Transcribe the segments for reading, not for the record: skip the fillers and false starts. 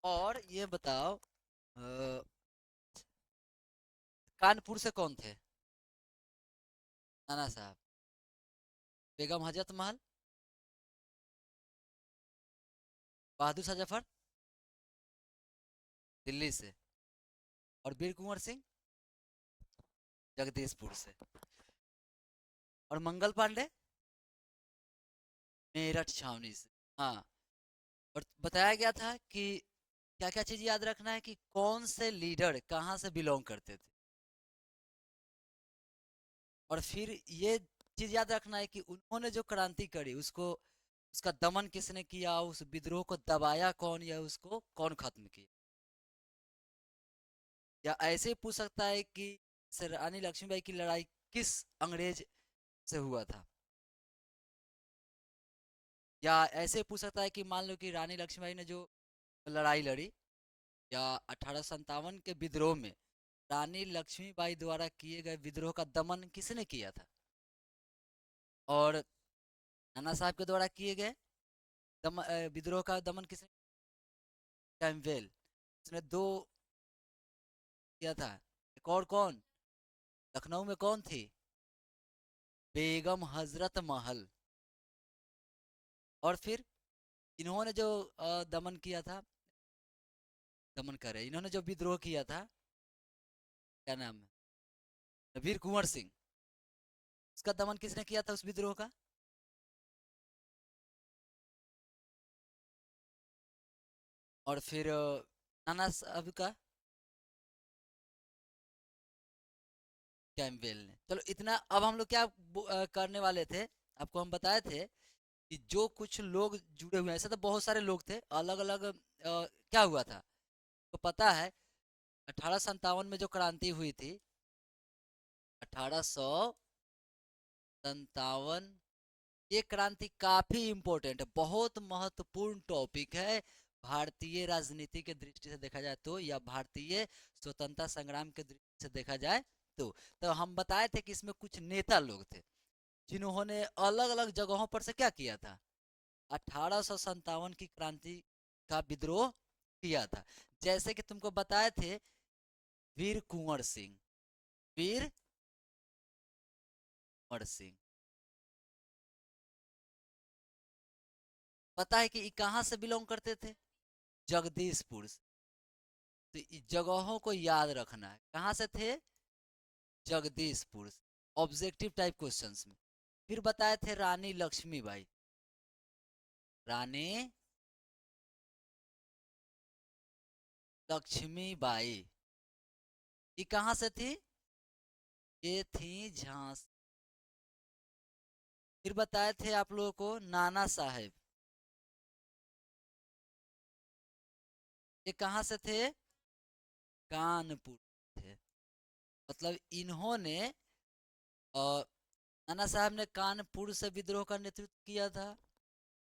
और ये बताओ, कानपुर से कौन थे? नाना साहब। बेगम हजरत महल। बहादुर शाह जफर। दिल्ली से। और वीर कुंवर सिंह। जगदीशपुर से। और मंगल पांडे। मेरठ छावनी से। हाँ। और बताया गया था कि क्या क्या चीज याद रखना है, कि कौन से लीडर कहाँ से बिलोंग करते थे। और फिर ये चीज याद रखना है कि उन्होंने जो क्रांति करी उसको, उसका दमन किसने किया, उस विद्रोह को दबाया कौन, या उसको कौन खत्म किया। या ऐसे ही पूछ सकता है कि सर रानी लक्ष्मीबाई की लड़ाई किस अंग्रेज से हुआ था। या ऐसे पूछ सकता है कि मान लो कि रानी लक्ष्मीबाई ने जो लड़ाई लड़ी, या 1857 के विद्रोह में रानी लक्ष्मीबाई द्वारा किए गए विद्रोह का दमन किसने किया था। और नाना साहब के द्वारा किए गए विद्रोह का दमन किसने, कैम्पबेल। उसने दो किया था। एक और कौन, लखनऊ में कौन थी, बेगम हजरत महल। और फिर इन्होंने जो दमन किया था, दमन करे इन्होंने जो विद्रोह किया था, क्या नाम है, वीर कुंवर सिंह। उसका दमन किसने किया था, उस विद्रोह का। और फिर नाना साहब का, कैम्पबेल ने। चलो इतना। अब हम लोग क्या करने वाले थे, आपको हम बताए थे कि जो कुछ लोग जुड़े हुए हैं, ऐसे तो बहुत सारे लोग थे अलग अलग। क्या हुआ था तो पता है, 1857 में जो क्रांति हुई थी, 1857, ये क्रांति काफी इंपॉर्टेंट है, बहुत महत्वपूर्ण टॉपिक है। भारतीय राजनीति के दृष्टि से देखा जाए तो, या भारतीय स्वतंत्रता संग्राम के दृष्टि से देखा जाए तो हम बताए थे कि इसमें कुछ नेता लोग थे जिन्होंने अलग अलग जगहों पर से क्या किया था, 1857 की क्रांति का विद्रोह किया था। जैसे कि तुमको बताए थे, वीर कुंवर सिंह। वीर कुंवर सिंह, पता है कि ये कहाँ से बिलोंग करते थे, जगदीशपुर से। तो इन जगहों को याद रखना है, कहाँ से थे, जगदीशपुर से। ऑब्जेक्टिव टाइप क्वेश्चंस में। फिर बताए थे रानी लक्ष्मीबाई। रानी लक्ष्मीबाई, ये कहाँ से थी, ये थी झांसी। फिर बताए थे आप लोगों को नाना साहेब, ये कहाँ से थे, कानपुर थे। मतलब इन्होंने, नाना साहब ने कानपुर से विद्रोह का नेतृत्व किया था,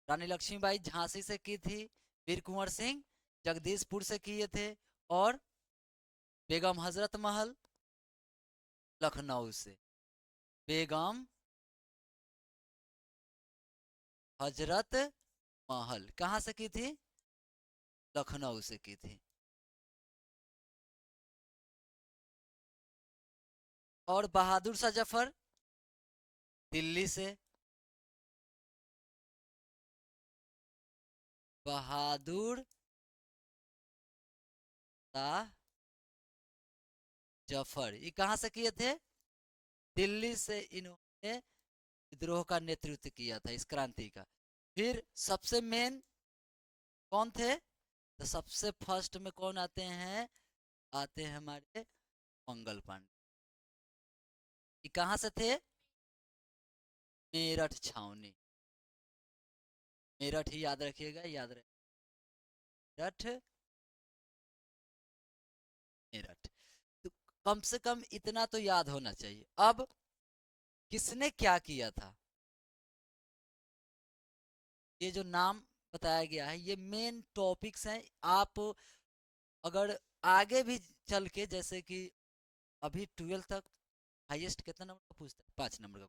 रानी लक्ष्मीबाई झांसी से की थी, वीर कुंवर सिंह जगदीशपुर से किए थे, और बेगम हजरत महल लखनऊ से। बेगम हजरत महल कहाँ से की थी, लखनऊ से की थी। और बहादुर शाह जफर, दिल्ली से। बहादुर शाह जफर ये कहाँ से किए थे, दिल्ली से इन्होंने विद्रोह का नेतृत्व किया था, इस क्रांति का। फिर सबसे मेन कौन थे, तो सबसे फर्स्ट में कौन आते हैं, आते हैं हमारे मंगल पांडे। ये कहाँ से थे, मेरठ छावनी। मेरठ ही याद रखिएगा, याद रहे, मेरठ। मेरठ। तो कम से कम इतना तो याद होना चाहिए। अब किसने क्या किया था, ये जो नाम बताया गया है ये मेन टॉपिक्स हैं। आप अगर आगे भी चल के, जैसे कि अभी 12 तक हाईएस्ट कितना नंबर का पूछता है, 5 नंबर का।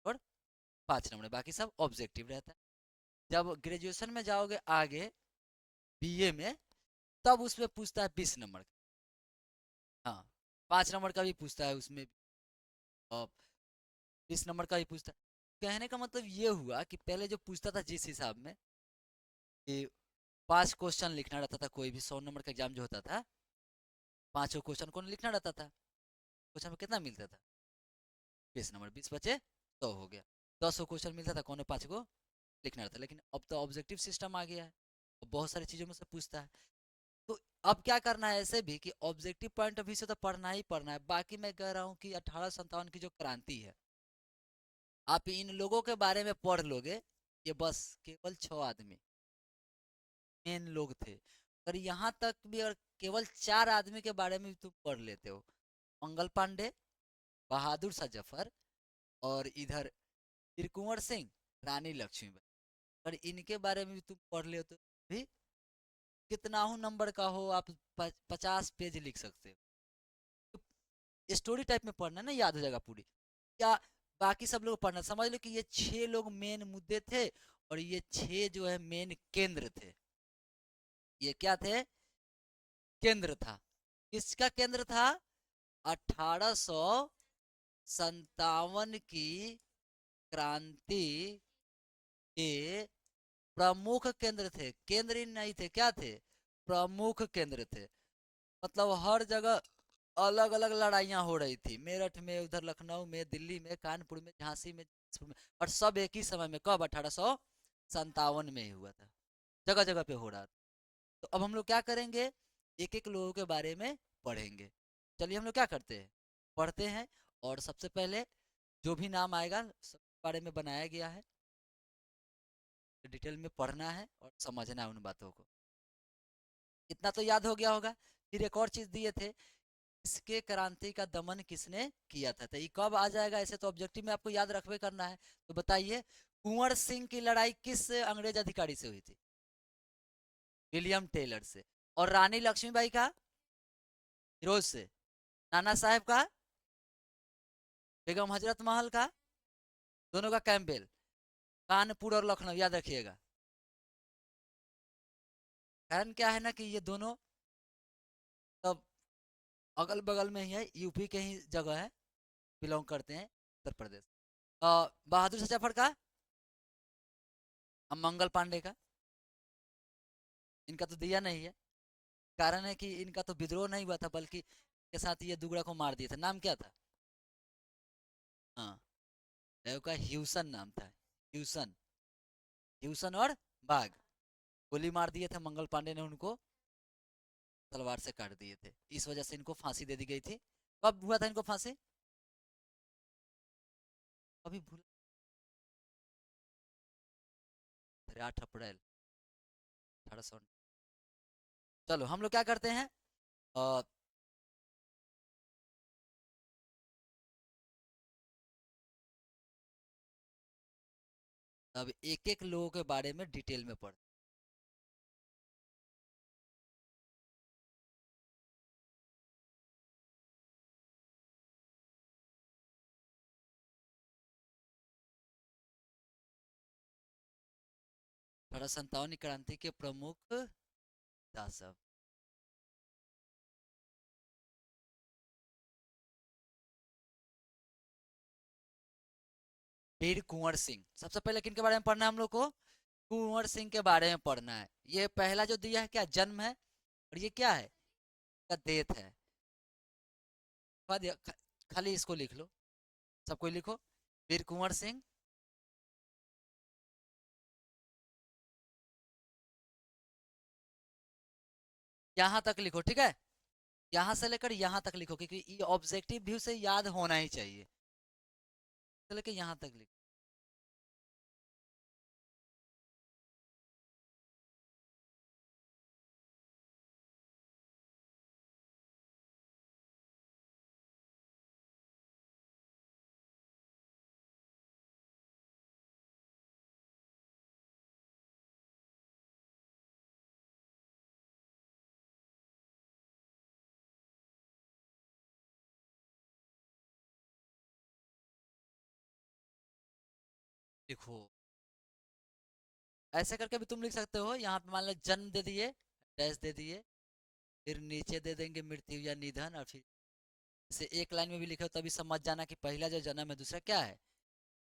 और 5 नंबर, बाकी सब ऑब्जेक्टिव रहता है। जब ग्रेजुएशन में जाओगे आगे, बीए में, तब उसमें पूछता है 20 नंबर का। हाँ, 5 नंबर का भी पूछता है उसमें, और 20 नंबर का भी पूछता है। कहने का मतलब ये हुआ कि पहले जो पूछता था जिस हिसाब में कि 5 क्वेश्चन लिखना रहता था, कोई भी 100 नंबर का एग्जाम जो होता था, 5 क्वेश्चन को लिखना रहता था। क्वेश्चन में कितना मिलता था? 20 नंबर, 20 बचे 100 हो गया। 10 क्वेश्चन मिलता था, कौन 5 को लिखना रहता। लेकिन अब तो ऑब्जेक्टिव सिस्टम आ गया है, अब बहुत सारी चीज़ों में से पूछता है। तो अब क्या करना है ऐसे भी कि ऑब्जेक्टिव पॉइंट ऑफ व्यू से तो पढ़ना ही पढ़ना है। बाकी मैं कह रहा हूँ कि 1857 की जो क्रांति है, आप इन लोगों के बारे में पढ़ लोगे, ये बस केवल 6 आदमी मेन लोग थे। और यहाँ तक भी अगर केवल 4 आदमी के बारे में भी तुम पढ़ लेते हो, मंगल पांडे, बहादुर शाह जफर, और इधर त्रिकुंवर सिंह, रानी लक्ष्मीबाई, और इनके बारे में भी तुम पढ़ ले तो भी कितना हूँ नंबर का हो, आप 50 पेज लिख सकते हो। तो स्टोरी टाइप में पढ़ना ना, याद हो जाएगा पूरी। क्या बाकी सब लोग पढ़ना, समझ लो कि ये 6 लोग मेन मुद्दे थे, और ये 6 जो है मेन केंद्र थे। ये क्या थे? केंद्र था। किसका केंद्र था? 1857 की क्रांति के प्रमुख केंद्र थे। केंद्र ही नहीं थे, क्या थे? प्रमुख केंद्र थे। मतलब हर जगह अलग अलग लड़ाइयाँ हो रही थी, मेरठ में, उधर लखनऊ में, दिल्ली में, कानपुर में, झांसी में, जयपुर में, और सब एक ही समय में। कब? 1857 में ही हुआ था, जगह जगह पे हो रहा था। तो अब हम लोग क्या करेंगे, एक एक लोगों के बारे में पढ़ेंगे। चलिए हम लोग क्या करते हैं, पढ़ते हैं। और सबसे पहले जो भी नाम आएगा सब बारे में बनाया गया है, डिटेल में पढ़ना है और समझना है उन बातों को। इतना तो याद हो गया होगा। फिर एक और चीज दिए थे, इसके क्रांति का दमन किसने किया था। तो ये कब आ जाएगा, ऐसे तो ऑब्जेक्टिव में आपको याद रखबे करना है। तो बताइए, कुंवर सिंह की लड़ाई किस अंग्रेज अधिकारी से हुई थी? विलियम टेलर से। और रानी लक्ष्मीबाई का? फिरोज से। नाना साहेब का? बेगम हजरत महल का? दोनों का कैंपबेल। कानपुर और लखनऊ, याद रखिएगा। कारण क्या है ना कि ये दोनों तब अगल बगल में ही है, यूपी के ही जगह है, बिलोंग करते हैं, उत्तर प्रदेश। बहादुर शाह जफर का? मंगल पांडे का? इनका तो दिया नहीं है। कारण है कि इनका तो विद्रोह नहीं हुआ था, बल्कि के साथ ये दुगड़ा को मार दिए थे। नाम क्या था? हाँ, का ह्यूसन नाम था। ह्यूसन। ह्यूसन और बाघ गोली मार दिए थे, मंगल पांडे ने उनको तलवार से काट दिए थे। इस वजह से इनको फांसी दे दी गई थी। कब हुआ था इनको फांसी? अभी भूल, 8 अप्रैल 1800। चलो हम लोग क्या करते हैं, अ, अब एक एक लोगों के बारे में डिटेल में पढ़। 1857 क्रांति के प्रमुख दासव। वीर कुंवर सिंह। सबसे पहले किन के बारे में पढ़ना है हम लोग को? कुंवर सिंह के बारे में पढ़ना है। ये पहला जो दिया है क्या? जन्म है। और ये क्या है? का डेथ है। खाली इसको लिख लो, सबको लिखो। वीर कुंवर सिंह, यहाँ तक लिखो, ठीक है? यहाँ से लेकर यहाँ तक लिखो, क्योंकि ये ऑब्जेक्टिव व्यू से याद होना ही चाहिए। तो लेकर यहाँ तक लिखो। लिखो, ऐसे करके भी तुम लिख सकते हो। यहाँ पे मान लो जन्म दे दिए, डैश दे दिए, फिर नीचे दे देंगे मृत्यु या निधन, और फिर इसे एक लाइन में भी लिखो तभी समझ जाना कि पहला जो जन्म है, दूसरा क्या है,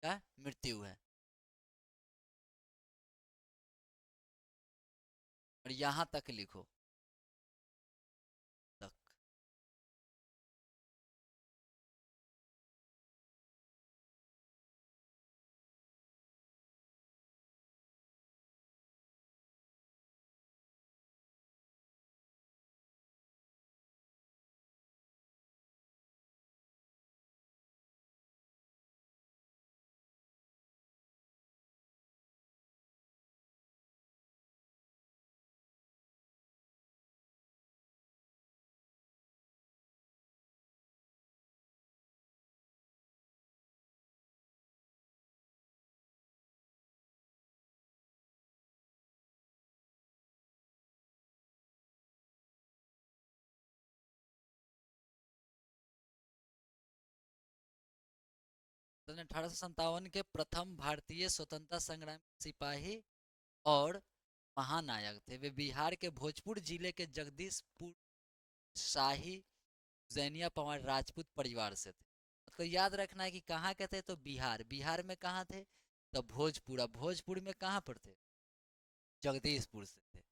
क्या मृत्यु है। और यहाँ तक लिखो, तक। सन 1857 के प्रथम भारतीय स्वतंत्रता संग्राम सिपाही और महानायक थे। वे बिहार के भोजपुर जिले के जगदीशपुर शाही जैनिया पवार राजपूत परिवार से थे। आपको याद रखना है कि कहाँ के थे, तो बिहार, बिहार में कहाँ थे, तो भोजपुर, अब भोजपुर में कहाँ पर थे, जगदीशपुर से थे।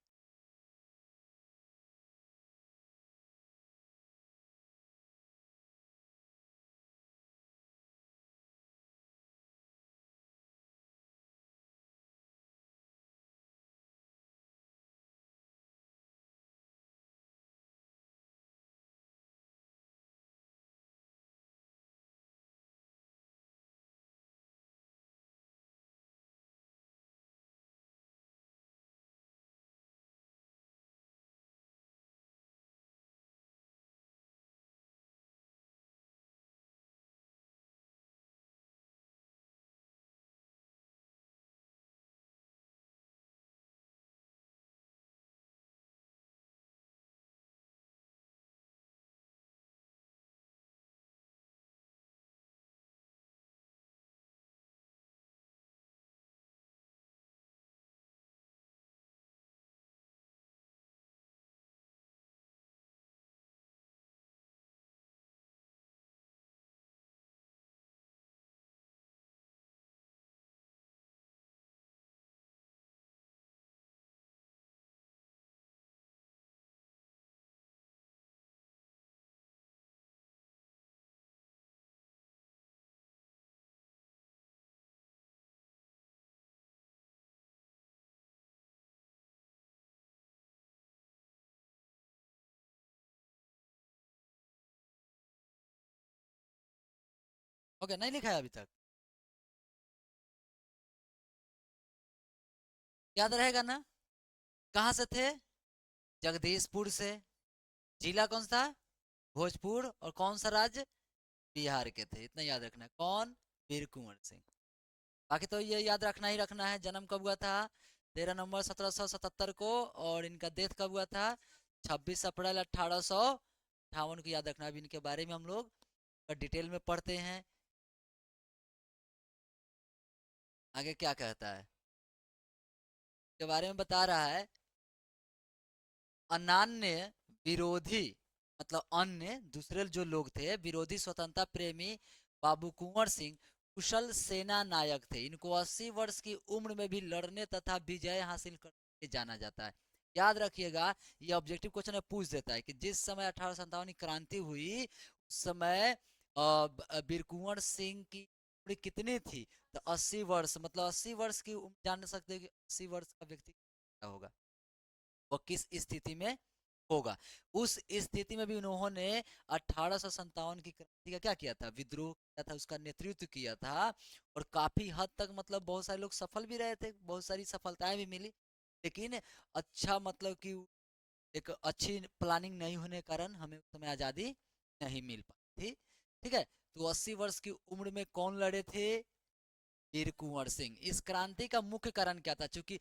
ओके, नहीं लिखा है अभी तक, याद रहेगा ना। कहाँ से थे, जगदीशपुर से। जिला कौन सा, भोजपुर, और कौन सा राज्य, बिहार के थे। इतना याद रखना है। कौन, वीर कुंवर सिंह। बाकी तो ये याद रखना ही रखना है, जन्म कब हुआ था, 13 नवंबर 1777 को, और इनका डेथ कब हुआ था, 26 अप्रैल 1858 को। याद रखना। अभी इनके बारे में हम लोग डिटेल में पढ़ते हैं, आगे क्या कहता है के बारे में बता रहा है। अनान्य विरोधी, मतलब अन्य दूसरे जो लोग थे, विरोधी स्वतंत्रता प्रेमी बाबू कुंवर सिंह कुशल सेना नायक थे। इनको 80 वर्ष की उम्र में भी लड़ने तथा विजय हासिल करके जाना जाता है। याद रखिएगा, ये ऑब्जेक्टिव क्वेश्चन में पूछ देता है कि जिस समय 1857 की क्रांति हुई, उस समय वीर कुंवर सिंह की उम्र कितनी थी, तो 80 वर्ष, मतलब 80 वर्ष की उम्र। जान सकते हैं कि 80 वर्ष का व्यक्ति क्या होगा, वो किस स्थिति में होगा। उस स्थिति में भी उन्होंने 1857 की क्रांति का क्या किया था, विद्रोह किया था, उसका नेतृत्व किया था। और काफी हद तक, मतलब बहुत सारे लोग सफल भी रहे थे, बहुत सारी सफलताएं भी मिली, लेकिन अच्छा, मतलब कि एक अच्छी प्लानिंग नहीं होने के कारण हमें उस समय आजादी नहीं मिल पाई थी। ठीक है, तो 80 वर्ष की उम्र में कौन लड़े थे, वीर कुंवर सिंह। इस क्रांति का मुख्य कारण क्या था, क्योंकि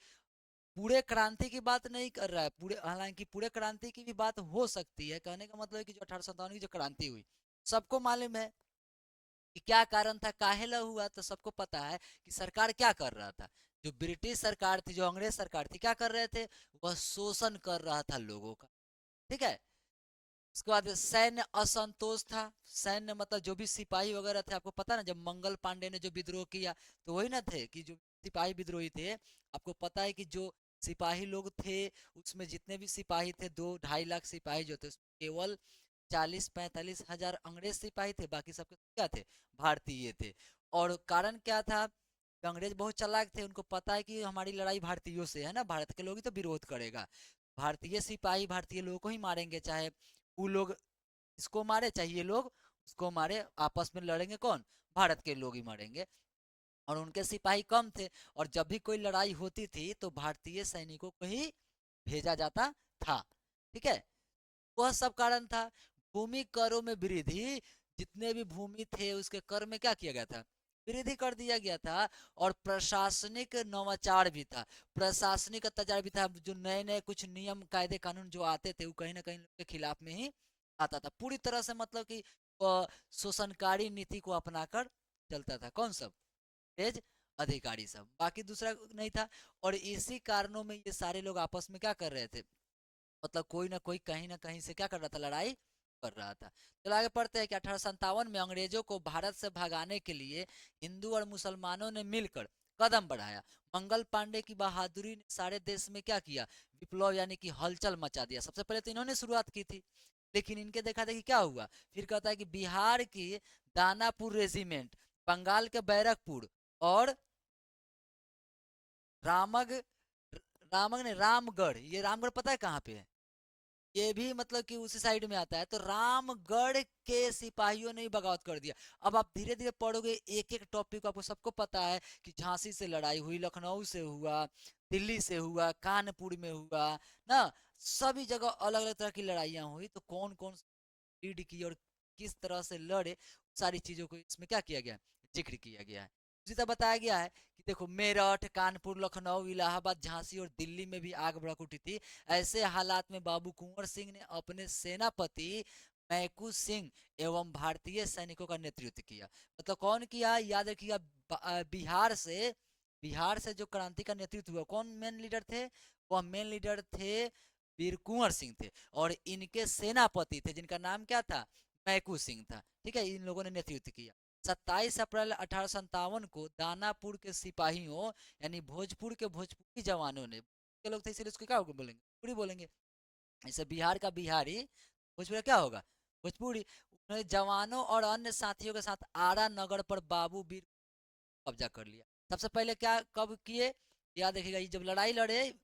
पूरे क्रांति की बात नहीं कर रहा है, पूरे, हालांकि पूरे क्रांति की भी बात हो सकती है। कहने का मतलब है कि जो 1857 की जो क्रांति हुई, सबको मालूम है कि क्या कारण था, काहे ला हुआ, तो सबको पता है कि सरकार क्या कर रहा था। जो ब्रिटिश सरकार थी, जो अंग्रेज सरकार थी, क्या कर रहे थे, वह शोषण कर रहा था लोगों का। ठीक है। उसके बाद सैन्य असंतोष था। सैन्य मतलब जो भी सिपाही वगैरह थे, आपको पता ना, जब मंगल पांडे ने जो विद्रोह किया, तो वही ना थे कि जो सिपाही विद्रोही थे, आपको पता है कि जो सिपाही लोग थे, उसमें जितने भी सिपाही थे, 2-2.5 लाख सिपाही जो थे, उसमें केवल 40-45 हजार अंग्रेज सिपाही थे, बाकी सबके क्या थे, भारतीय थे। और कारण क्या था, अंग्रेज बहुत चालाक थे, उनको पता है कि हमारी लड़ाई भारतीयों से है ना, भारत के लोग ही तो विरोध करेगा। भारतीय सिपाही भारतीय लोगों को ही मारेंगे, चाहे वो लोग इसको मारे चाहे ये लोग उसको मारे, आपस में लड़ेंगे कौन, भारत के लोग ही मरेंगे। और उनके सिपाही कम थे, और जब भी कोई लड़ाई होती थी तो भारतीय सैनिकों को ही भेजा जाता था। ठीक है। वह सब कारण था। भूमि करों में वृद्धि, जितने भी भूमि थे उसके कर में क्या किया गया था, वृद्धि कर दिया गया था। और प्रशासनिक नवाचार भी था, प्रशासनिक अत्याचार भी था। जो नए नए कुछ नियम कायदे कानून जो आते थे, वो कहीं ना कहीं के खिलाफ में ही आता था। पूरी तरह से मतलब कि शोषणकारी नीति को अपनाकर चलता था। कौन सब, तेज अधिकारी सब, बाकी दूसरा नहीं था। और इसी कारणों में ये सारे लोग आपस में क्या कर रहे थे, मतलब कोई ना कोई कहीं ना कहीं से क्या कर रहा था, लड़ाई कर रहा था। चलो आगे पढ़ते हैं कि 1857 में अंग्रेजों को भारत से भगाने के लिए हिंदू और मुसलमानों ने मिलकर कदम बढ़ाया। मंगल पांडे की बहादुरी ने सारे देश में क्या किया, विप्लव यानी कि हलचल मचा दिया। सबसे पहले तो इन्होंने शुरुआत की थी, लेकिन इनके देखा देखी क्या हुआ। फिर कहता है कि बिहार की दानापुर रेजिमेंट, बंगाल के बैरकपुर, और रामग रामग ने रामगढ़, ये रामगढ़ पता है कहाँ पे है, ये भी मतलब कि उसी साइड में आता है। तो रामगढ़ के सिपाहियों ने ही बगावत कर दिया। अब आप धीरे धीरे पढ़ोगे एक एक टॉपिक, आपको सबको पता है कि झांसी से लड़ाई हुई, लखनऊ से हुआ, दिल्ली से हुआ, कानपुर में हुआ ना, सभी जगह अलग अलग तरह की लड़ाइयाँ हुई। तो कौन कौन लीड की और किस तरह से लड़े, सारी चीजों को इसमें क्या किया गया है, जिक्र किया गया है। उसी तरह बताया गया है कि देखो, मेरठ, कानपुर, लखनऊ, इलाहाबाद, झांसी और दिल्ली में भी आग भड़क उठी थी। ऐसे हालात में बाबू कुंवर सिंह ने अपने सेनापति मैकू सिंह एवं भारतीय सैनिकों का नेतृत्व किया। मतलब कौन किया, याद रखिएगा, बिहार से जो क्रांति का नेतृत्व हुआ, कौन मेन लीडर थे, वह मेन लीडर थे वीर कुंवर सिंह थे। और इनके सेनापति थे जिनका नाम क्या था, मैकू सिंह था। ठीक है, इन लोगों ने नेतृत्व किया। 27 अप्रैल 1857 को दानापुर के सिपाहियों, यानी भोजपुर के भोजपुरी जवानों ने, के लोग थे इसलिए उसको क्या बोलेंगे, पूरी बोलेंगे। जैसे बिहार का बिहारी, भोजपुरी का क्या होगा, भोजपुरी। उन्होंने जवानों और अन्य साथियों के साथ आरा नगर पर बाबू बीर कब्जा कर लिया। सबसे पहले क्या कब किए, याद रखिएगा, ये जब लड़ाई लड़े,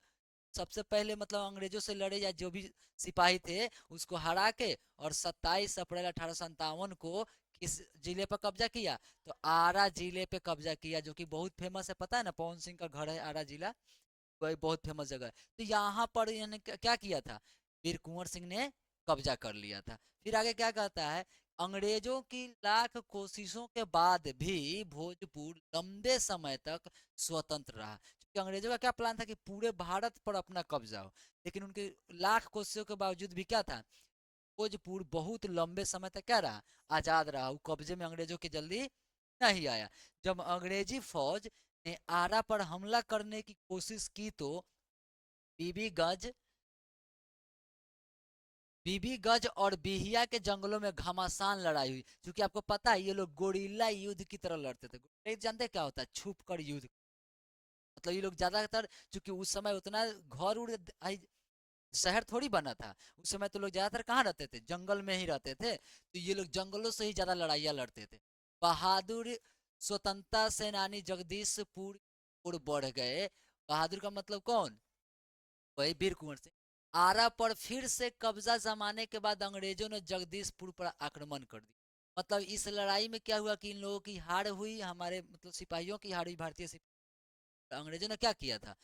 सबसे पहले मतलब अंग्रेजों से लड़े या जो भी सिपाही थे उसको हरा के, और 27 अप्रैल 1857 को किस जिले पर कब्जा किया, तो आरा जिले पे कब्जा किया, जो कि बहुत फेमस है, पता है ना, पवन सिंह का घर है आरा जिला, वही बहुत फेमस जगह है। तो यहाँ पर इन्होंने क्या किया था, वीर कुंवर सिंह ने कब्जा कर लिया था। फिर आगे क्या कहता है, अंग्रेजों की लाख कोशिशों के बाद भी भोजपुर लंबे समय तक स्वतंत्र रहा। क्योंकि अंग्रेजों का क्या प्लान था कि पूरे भारत पर अपना कब्जा हो, लेकिन उनके लाख कोशिशों के बावजूद भी क्या था, भोजपुर बहुत लंबे समय तक क्या रहा, आजाद रहा। वो कब्जे में अंग्रेजों के जल्दी नहीं आया। जब अंग्रेजी फौज ने आरा पर हमला करने की कोशिश की, तो बीबीगंज बीबीगंज और बिहिया के जंगलों में घमासान लड़ाई हुई। क्योंकि आपको पता है ये लोग गोरिल्ला युद्ध की तरह लड़ते थे। गोरिल्ला जानते हैं क्या होता है, छुप कर युद्ध। मतलब ये लोग ज्यादातर, चूंकि उस समय उतना घर उड़ शहर थोड़ी बना था, उस समय तो लोग ज्यादातर कहाँ रहते थे, जंगल में ही रहते थे। तो ये लोग जंगलों से ही ज्यादा लड़ाइयाँ लड़ते थे। बहादुर स्वतंत्रता सेनानी जगदीशपुर ओर बढ़ गए। बहादुर का मतलब कौन, वही वीर कुंवर सिंह। आरा पर फिर से कब्जा जमाने के बाद अंग्रेजों ने जगदीशपुर पर आक्रमण कर दिया। मतलब इस लड़ाई में क्या हुआ कि इन लोगों की हार हुई, हमारे मतलब सिपाहियों की हार हुई, भारतीय सिपाही। अंग्रेजों ने क्या किया था,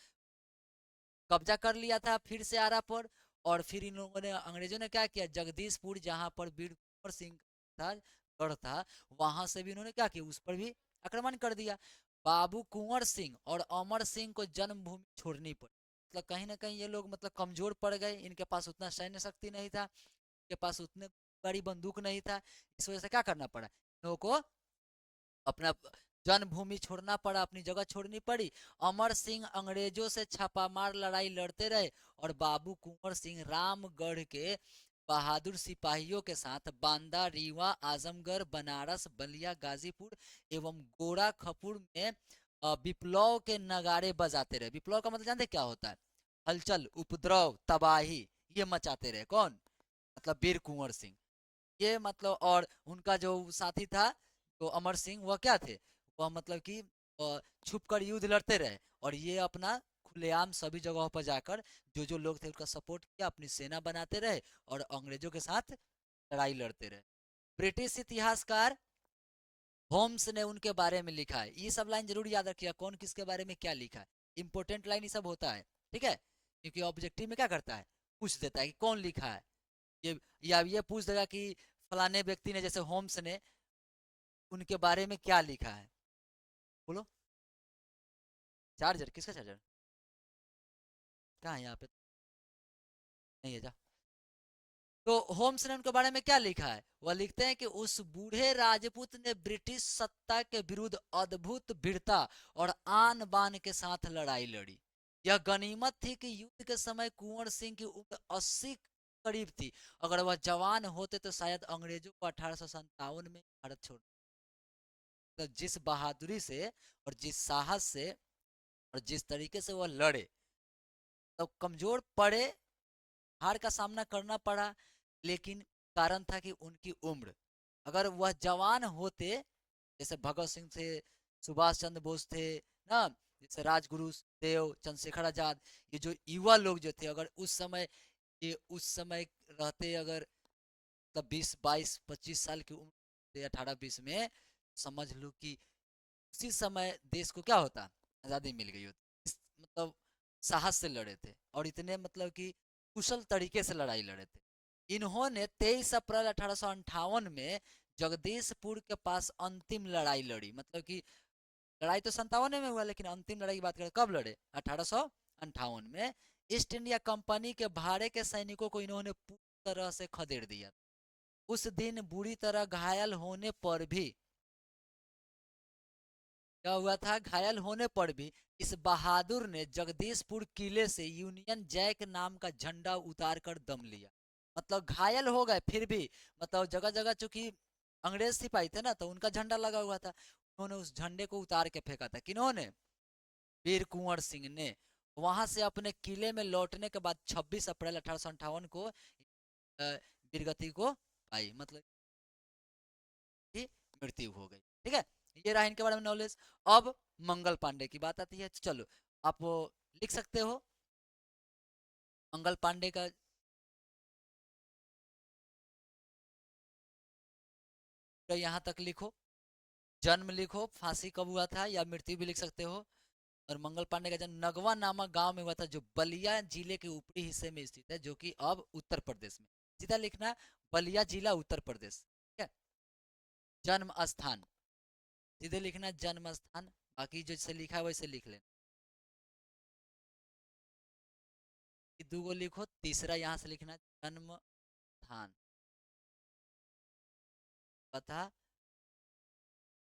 कब्जा कर लिया था फिर से आरा पर। और फिर इन लोगों ने, अंग्रेजों ने क्या किया, जगदीशपुर जहां पर वीर कुंवर सिंह था, गढ़ था, वहां से भी इन्होंने क्या किया, उस पर भी आक्रमण कर दिया। बाबू कुंवर सिंह और अमर सिंह को जन्मभूमि छोड़नी पड़ी। मतलब कहीं ना कहीं ये लोग मतलब कमजोर पड़ गए, इनके पास उतना सैन्य शक्ति नहीं था, इनके पास उतने बड़ी बंदूक नहीं था। इस वजह से क्या करना पड़ा इन लोगों को, अपना जन्मभूमि छोड़ना पड़ा, अपनी जगह छोड़नी पड़ी। अमर सिंह अंग्रेजों से छापामार लड़ाई लड़ते रहे और बाबू कुंवर सिंह रामगढ़ के बहादुर सिपाहियों के साथ बांदा, रीवा, आजमगढ़, बनारस, बलिया, गाजीपुर एवं गोरखपुर में विप्लव के नगाड़े बजाते रहे। विप्लव का मतलब जानते क्या होता है? हलचल, उपद्रव, तबाही, ये मचाते रहे। कौन? मतलब वीर कुंवर सिंह। ये मतलब, और उनका जो साथी था तो अमर सिंह, वह क्या थे? वह मतलब कि छुप कर युद्ध लड़ते रहे और ये अपना खुलेआम सभी जगहों पर जाकर जो जो लोग थे उनका सपोर्ट किया, अपनी सेना बनाते रहे और अंग्रेजों के साथ लड़ाई लड़ते रहे। ब्रिटिश इतिहासकार होम्स ने उनके बारे में लिखा है, ये सब लाइन जरूर याद रखिएगा, कौन किसके बारे में क्या लिखा है। इंपॉर्टेंट लाइन ये सब होता है, ठीक है? क्योंकि ऑब्जेक्टिव में क्या करता है, पूछ देता है कि कौन लिखा है। ये, या ये पूछ देगा कि फलाने व्यक्ति ने, जैसे होम्स ने, उनके बारे में क्या लिखा है। बोलो। चार्जर किसका चार्जर? कहाँ है? यहाँ पे नहीं है, जा। तो होम्स ने उनके बारे में क्या लिखा है? वह लिखते हैं कि उस बूढ़े राजपूत ने ब्रिटिश सत्ता के विरुद्ध अद्भुत वीरता और आन बान के साथ लड़ाई लड़ी। यह गनीमत थी कि युद्ध के समय कुंवर सिंह की उम्र 80 करीब थी। अगर वह जवान होते तो शायद अंग्रेजों को 1857 में भारत छोड़। तो जिस बहादुरी से और जिस साहस से और जिस तरीके से वह लड़े, तो कमजोर पड़े, हार का सामना करना पड़ा, लेकिन कारण था कि उनकी उम्र। अगर वह जवान होते, जैसे भगत सिंह थे, सुभाष चंद्र बोस थे ना, जैसे राजगुरु देव, चंद्रशेखर आजाद, ये जो युवा लोग जो थे, अगर उस समय, ये उस समय रहते, अगर तब 20, 22, 25 साल की उम्र, 18, 20 में, समझ लो कि उसी समय देश को क्या होता, आज़ादी मिल गई होती। मतलब साहस से लड़े थे और इतने मतलब कि कुशल तरीके से लड़ाई लड़े थे। इन्होंने 23 अप्रैल 1858 में जगदीशपुर के पास अंतिम लड़ाई लड़ी। मतलब कि लड़ाई तो 57 में हुआ, लेकिन अंतिम लड़ाई की बात करें कब लड़े? 1858 में। ईस्ट इंडिया कंपनी के भाड़े के सैनिकों को इन्होंने पूरी तरह से खदेड़ दिया। उस दिन बुरी तरह घायल होने पर भी, क्या हुआ था, घायल होने पर भी इस बहादुर ने जगदीशपुर किले से यूनियन जैक नाम का झंडा उतार कर दम लिया। मतलब घायल हो गए फिर भी, मतलब जगह जगह चूंकि अंग्रेज सिपाही थे ना, तो उनका झंडा लगा हुआ था, उन्होंने उस झंडे को उतार के फेंका था। किन्होंने? वीर कुंवर सिंह ने। वहां से अपने किले में लौटने के बाद 26 अप्रैल 1858 को वीरगति को पाई, मतलब की मृत्यु हो गई। ठीक है, ये रहा इनके बारे में नॉलेज। अब मंगल पांडे की बात आती है, चलो आप वो लिख सकते हो मंगल पांडे का। तो यहाँ तक लिखो, जन्म लिखो, फांसी कब हुआ था या मृत्यु भी लिख सकते हो। और मंगल पांडे का जन्म नगवा नामक गांव में हुआ था, जो बलिया जिले के ऊपरी हिस्से में स्थित है, जो कि अब उत्तर प्रदेश में। सीधा लिखना, बलिया जिला, उत्तर प्रदेश। ठीक है। जन्म स्थान सीधे लिखना, जन्म स्थान। बाकी जैसे लिखा है वैसे लिख लेना। दो गो लिखो, तीसरा यहाँ से लिखना, जन्म स्थान, पता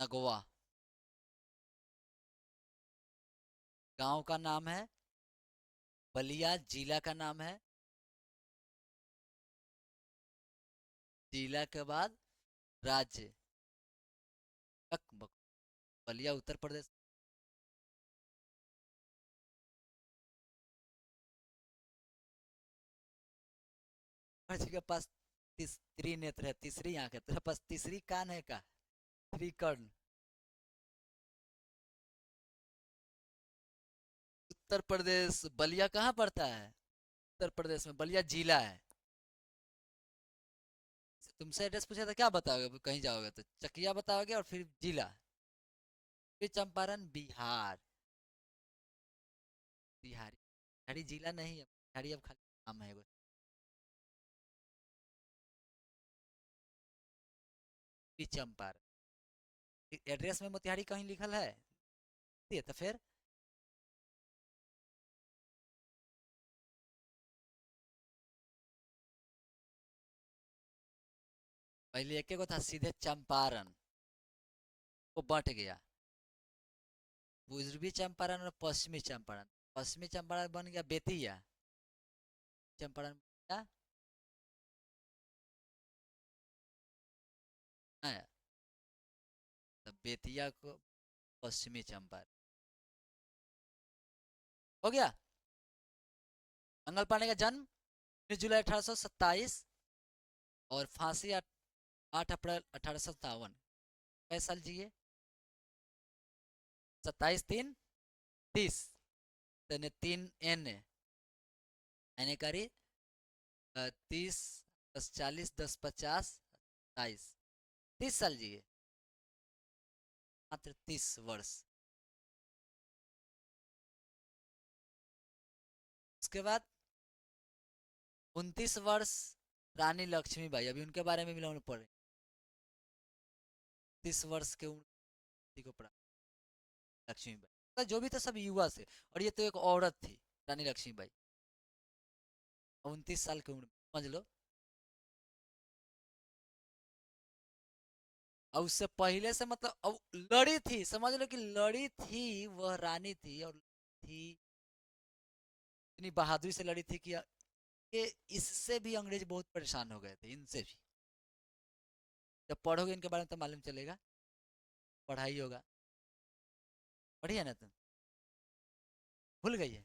नगवा, गांव का नाम है बलिया, जिला का नाम है, जिला के बाद राज्य, बलिया उत्तर प्रदेश। जी के पास त्रिनेत्र है, तीसरी आंख है, तेरे पास तीसरी कान है का? त्रिकर्ण। उत्तर प्रदेश, बलिया कहाँ पड़ता है? उत्तर प्रदेश में बलिया जिला है। तुमसे एड्रेस पूछा था, क्या बताओगे कहीं जाओगे तो? चकिया बताओगे और फिर जिला। फिर चंपारण, बिहार। बिहारी, बिहारी जिला नहीं है, बिहारी अब खाली नाम है। फिर चंपारण, एड्रेस में मोतिहारी कहीं लिखल है? ये तो फिर पहले एक था, सीधे चंपारण। वो बंट गया, पूर्वी चंपारण और पश्चिमी चंपारण। पश्चिमी चंपारण बन गया बेतिया, चंपारण क्या है, तो बेतिया को पश्चिमी चंपारण हो गया। मंगल पांडे का जन्म 19 जुलाई 1827 और फांसी 8 अप्रैल 1857। कैसे साल जिए? 27 3 30, तो 3 एन करी 30 10 40 10 50 27, 30 साल जिए, मात्र 30 वर्ष। उसके बाद 29 वर्ष रानी लक्ष्मीबाई, अभी उनके बारे में भी हम लोग पढ़े। 30 वर्ष के उम्र को पढ़ा लक्ष्मीबाई, तो जो भी था सब युवा से, और ये तो एक औरत थी रानी लक्ष्मीबाई, 29 साल की उम्र समझ लो। और उससे पहले से मतलब अब लड़ी थी, समझ लो कि लड़ी थी, वह रानी थी और थी इतनी बहादुरी से लड़ी थी कि इससे भी अंग्रेज बहुत परेशान हो गए थे, इनसे भी। जब पढ़ोगे इनके बारे में तो मालूम चलेगा, पढ़ाई होगा, पढ़िए ना तुम, भूल गई है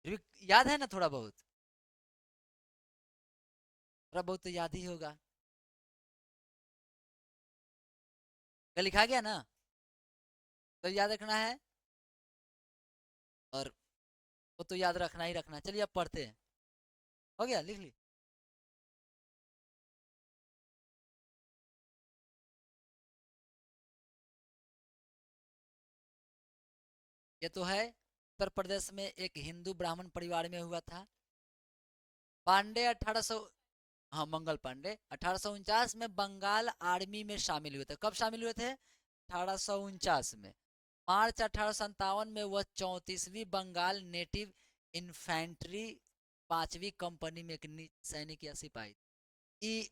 फिर भी याद है ना थोड़ा बहुत, थोड़ा बहुत तो याद ही होगा, क्या लिखा गया ना, तो याद रखना है, और वो तो याद रखना ही रखना है। चलिए अब पढ़ते हैं, हो गया, लिख ली। ये तो है उत्तर प्रदेश में एक हिंदू ब्राह्मण परिवार में हुआ था। पांडे 1800, हाँ मंगल पांडे 1849 में बंगाल आर्मी में शामिल हुए थे। कब शामिल हुए थे? 1849 में। मार्च 1857 में वह 34वीं बंगाल नेटिव इन्फेंट्री 5वीं कंपनी में एक सैनिक या सिपाही। ई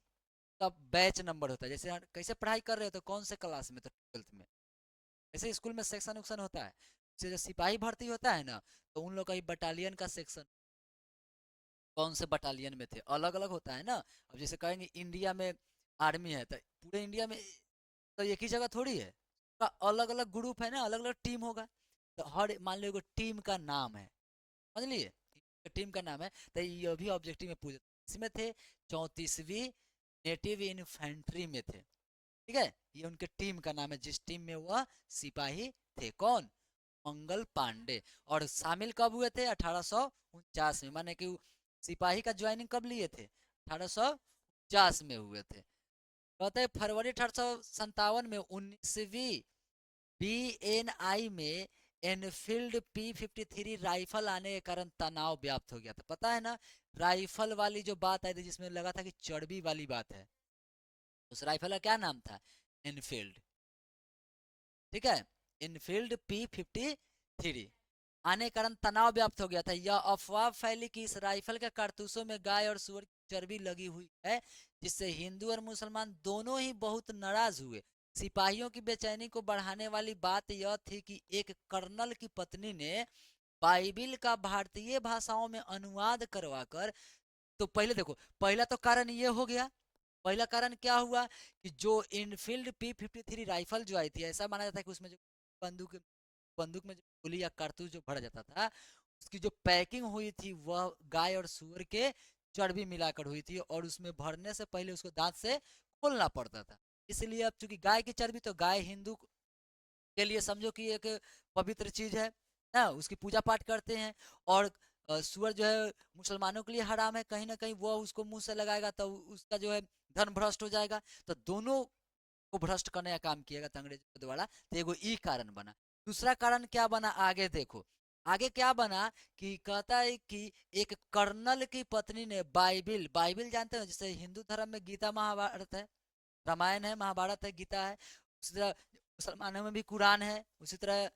का बैच नंबर होता है, जैसे कैसे पढ़ाई कर रहे हो तो कौन से क्लास में, तो 12th में, जैसे स्कूल में सेक्शन उक्शन होता है, जैसे जो सिपाही भर्ती होता है ना, तो उन लोग का ही बटालियन का सेक्शन, कौन से बटालियन में थे, अलग अलग होता है ना। अब जैसे कहेंगे इंडिया में आर्मी है, तो पूरे इंडिया में तो एक ही जगह थोड़ी है, तो अलग अलग ग्रुप है ना, अलग अलग टीम होगा, तो हर मान लो टीम का नाम है, समझ लिए, टीम का नाम है, तो ये भी ऑब्जेक्टिव में पूछे, इसमें थे 34वीं नेटिव इन्फेंट्री में थे, ठीक है, ये उनके टीम का नाम है, जिस टीम में वह सिपाही थे, कौन? मंगल पांडे। और शामिल कब हुए थे? 1849 में, माने कि सिपाही का ज्वाइनिंग कब लिए थे? 1849 में हुए थे। कहते हैं फरवरी 1857 में 19वीं BNI में एनफील्ड P53 राइफल आने के कारण तनाव व्याप्त हो गया था, पता है ना, राइफल वाली जो बात आई थी जिसमें लगा था कि चर्बी वाली बात है, उस राइफल का क्या नाम था? एनफील्ड, ठीक है, इनफील्ड P53 आने कारण तनाव व्याप्त हो गया था। यह अफवाह फैली कि इस राइफल के कारतूसों में गाय और सूअर की चर्बी लगी हुई है, जिससे हिंदू और मुसलमान दोनों ही बहुत नाराज हुए। सिपाहियों की बेचैनी को बढ़ाने वाली बात यह थी कि एक कर्नल की पत्नी ने बाइबिल का भारतीय भाषाओं में अनुवाद करवाकर, तो पहले देखो, पहला तो कारण ये हो गया, पहला कारण क्या हुआ कि जो इनफील्ड P53 राइफल जो आई थी, ऐसा माना जाता है कि उसमें जो बंदूक बंदूक में जो गोली या कारतूस जो भरा जाता था, उसकी जो पैकिंग हुई थी वह गाय और सुअर के चर्बी मिलाकर हुई थी, और उसमें भरने से पहले उसको दांत से खोलना पड़ता था। इसलिए अब चूंकि गाय की चर्बी, तो गाय हिंदू के लिए समझो कि एक पवित्र चीज है ना, उसकी पूजा पाठ करते हैं। और सुअर जो है मुसलमानों के लिए हराम है, कहीं ना कहीं वो उसको मुंह से लगाएगा तो उसका जो है धन भ्रष्ट हो जाएगा, तो दोनों को भ्रष्ट करने का काम किएगा तो अंग्रेजों के द्वारा, तो एगो ई कारण बना। दूसरा कारण क्या बना, आगे देखो, आगे क्या बना कि कहता है कि एक कर्नल की पत्नी ने बाइबिल, बाइबिल जानते हो जैसे हिंदू धर्म में गीता महाभारत है, रामायण है, महाभारत है, गीता है, उसी तरह मुसलमानों में भी कुरान है, उसी तरह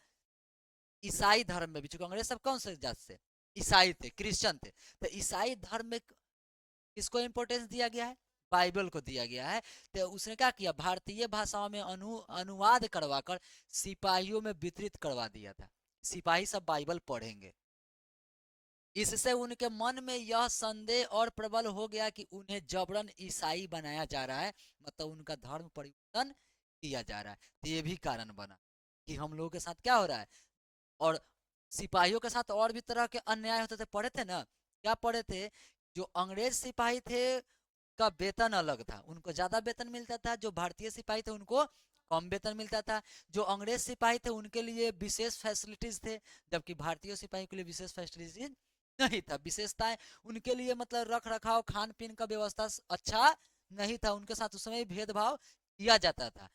ईसाई धर्म में भी, चूंकि अंग्रेज सब कौन से जात से? ईसाई थे, क्रिश्चियन थे, तो ईसाई धर्म में किसको इंपोर्टेंस दिया गया है? बाइबल को दिया गया है। तो उसने क्या किया, भारतीय भाषाओं में अनुवाद करवाकर सिपाहियों में वितरित करवा दिया था, सिपाही सब बाइबल पढ़ेंगे। इससे उनके मन में यह संदेह और प्रबल हो गया कि उन्हें जबरन ईसाई बनाया जा रहा है, मतलब उनका धर्म परिवर्तन किया जा रहा है। तो ये भी कारण बना कि हम लोगों के साथ क्या हो रहा है। और सिपाहियों के साथ और भी तरह के अन्याय होते थे, पढ़े थे ना, क्या पढ़े थे, जो अंग्रेज सिपाही थे का वेतन अलग था, उनको ज्यादा वेतन मिलता था, जो भारतीय सिपाही थे उनको कम वेतन मिलता था। जो अंग्रेज सिपाही थे उनके लिए विशेष फैसिलिटीज थे, जबकि भारतीय सिपाही के लिए विशेष फैसिलिटीज नहीं था। विशेषताएं उनके लिए मतलब रख रखाव खान पीन का व्यवस्था अच्छा नहीं था, उनके साथ उस समय भेदभाव किया जाता था।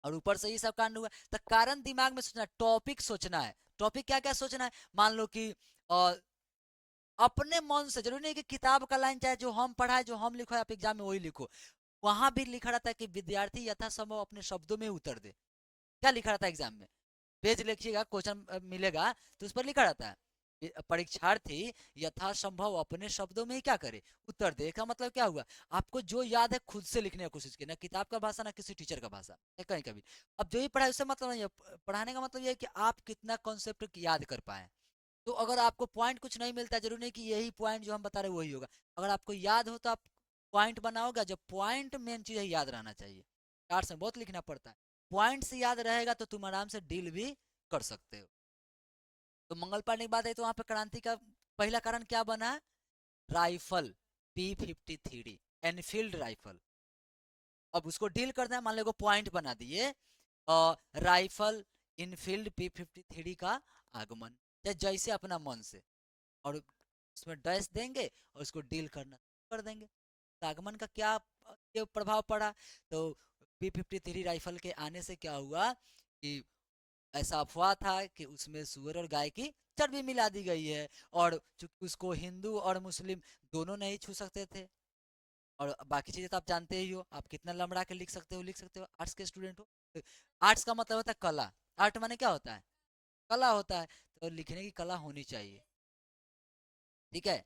और ऊपर से ये सब कांड हुआ, तो कारण दिमाग में सोचना, टॉपिक सोचना है। टॉपिक क्या क्या सोचना है, मान लो कि अपने मन से, जरूरी नहीं कि किताब का लाइन चाहे जो हम पढ़ा है जो हम लिखो आप एग्जाम में वही लिखो। वहां भी लिखा रहता है कि विद्यार्थी यथासंभव अपने शब्दों में उत्तर दे। क्या लिखा रहता है एग्जाम में, पेज लिखिएगा, क्वेश्चन मिलेगा तो उस पर लिखा रहता है परीक्षार्थी यथासंभव अपने शब्दों में ही क्या करे, उत्तर दे। का मतलब क्या हुआ, आपको जो याद है खुद से लिखने की कोशिश की, ना किताब का भाषा ना किसी टीचर का भाषा, कहीं कभी। अब जो ही पढ़ाई उससे मतलब नहीं है, पढ़ाने का मतलब ये है कि आप कितना कॉन्सेप्ट याद कर पाए। तो अगर आपको पॉइंट कुछ नहीं मिलता, जरूरी नहीं कि यही पॉइंट जो हम बता रहे वही होगा। अगर आपको याद हो तो आप पॉइंट बनाओगे, जब पॉइंट मेन चीज है याद रहना चाहिए। आर्ट्स में बहुत लिखना पड़ता है, पॉइंट से याद रहेगा तो तुम आराम से डील भी कर सकते हो। तो मंगल पांडे की बात है तो वहां पे क्रांति का पहला कारण क्या बना, राइफल P53 एनफील्ड राइफल। अब उसको डील करना है, मान लो पॉइंट बना दिए, राइफल इनफील्ड P53 का आगमन, जैसे अपना मन से, और उसमें डैश देंगे और उसको डील करना कर देंगे। तो आगमन का क्या ये प्रभाव पड़ा, तो P53 राइफल के आने से क्या हुआ कि ऐसा अफवाह था कि उसमें सुअर और गाय की चर्बी मिला दी गई है, और चूंकि उसको हिंदू और मुस्लिम दोनों नहीं छू सकते थे, और बाकी चीजें तो आप जानते ही हो, आप कितना लंबड़ा के लिख सकते हो, लिख सकते हो, आर्ट्स के स्टूडेंट हो। तो आर्ट्स का मतलब होता है कला, आर्ट माने क्या होता है, कला होता है, तो लिखने की कला होनी चाहिए, ठीक है,